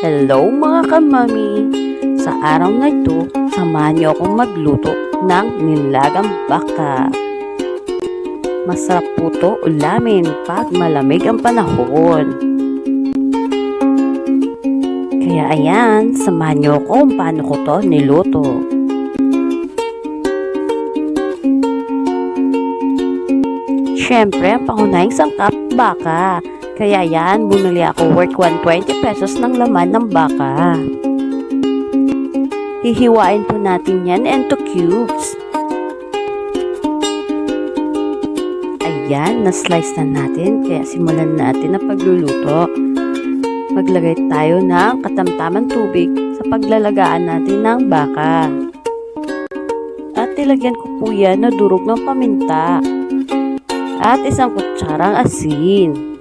Hello mga kamami! Sa araw na ito, samahan niyo akong magluto ng nilagang baka. Masarap po ito ulamin pag malamig ang panahon. Kaya ayan, samahan niyo ako kung paano ko to niluto. Siyempre, ang pangunahing sangkap, baka. Kaya yan, bumili ako worth 120 pesos ng laman ng baka. Hihiwain po natin yan into cubes. Ayan, na-slice na natin. Kaya simulan natin ang pagluluto. Maglagay tayo ng katamtamang tubig sa paglalagaan natin ng baka. At ilagyan ko po yan na durog ng paminta. At isang kutsarang asin.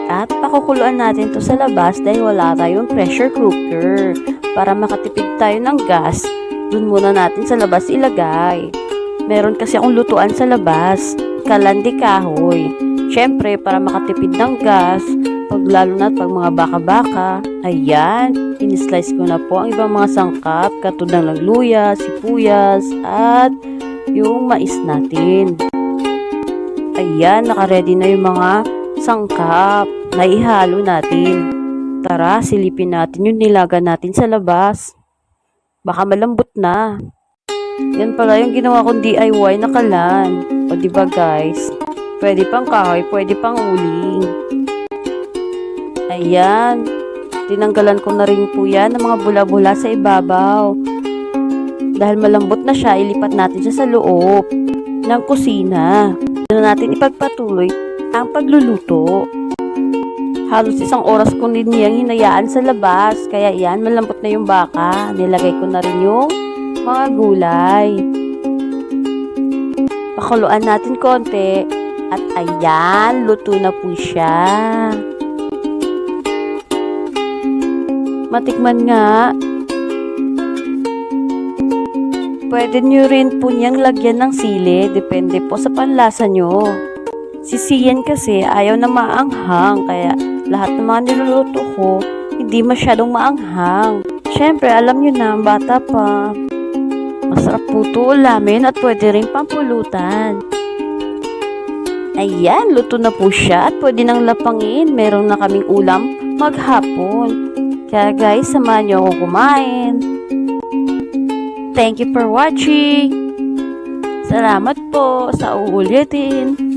At pakukuluan natin to sa labas dahil wala tayong pressure cooker. Para makatipid tayo ng gas, dun muna natin sa labas ilagay. Meron kasi akong lutuan sa labas, kalandi kahoy. Siyempre, para makatipid ng gas, lalo na pag mga baka-baka, ayan, in-slice ko na po ang ibang mga sangkap, katulad ng luya, sibuyas, at yung mais natin. Ayan, naka-ready na yung mga sangkap na ihalo natin. Tara, silipin natin yung nilaga natin sa labas. Baka malambot na. Yan pala yung ginawa kong DIY na kalan. O diba guys? Pwede pang kahoy, pwede pang uling. Ayan. Tinanggalan ko na rin po yan ng mga bula-bula sa ibabaw. Dahil malambot na siya, ilipat natin siya sa loob ng kusina. Doon natin ipagpatuloy ang pagluluto. Halos isang oras ko din niyang hinayaan sa labas. Kaya yan, malambot na yung baka. Nilagay ko na rin yung mga gulay. Pakuluan natin konti. At ayan, luto na po siya. Matikman nga. Pwede nyo rin po niyang lagyan ng sili. Depende po sa panlasa nyo. Si Sian kasi ayaw na maanghang, kaya lahat ng mga niluluto ko, hindi masyadong maanghang. Siyempre, alam nyo na, bata pa. Masarap po ito ulamin at pwede rin pampulutan. Ayan, luto na po siya at pwede nang lapangin. Meron na kaming ulam maghapon. Kaya guys, samahan nyo ako kumain. Thank you for watching. Salamat po sa uulitin.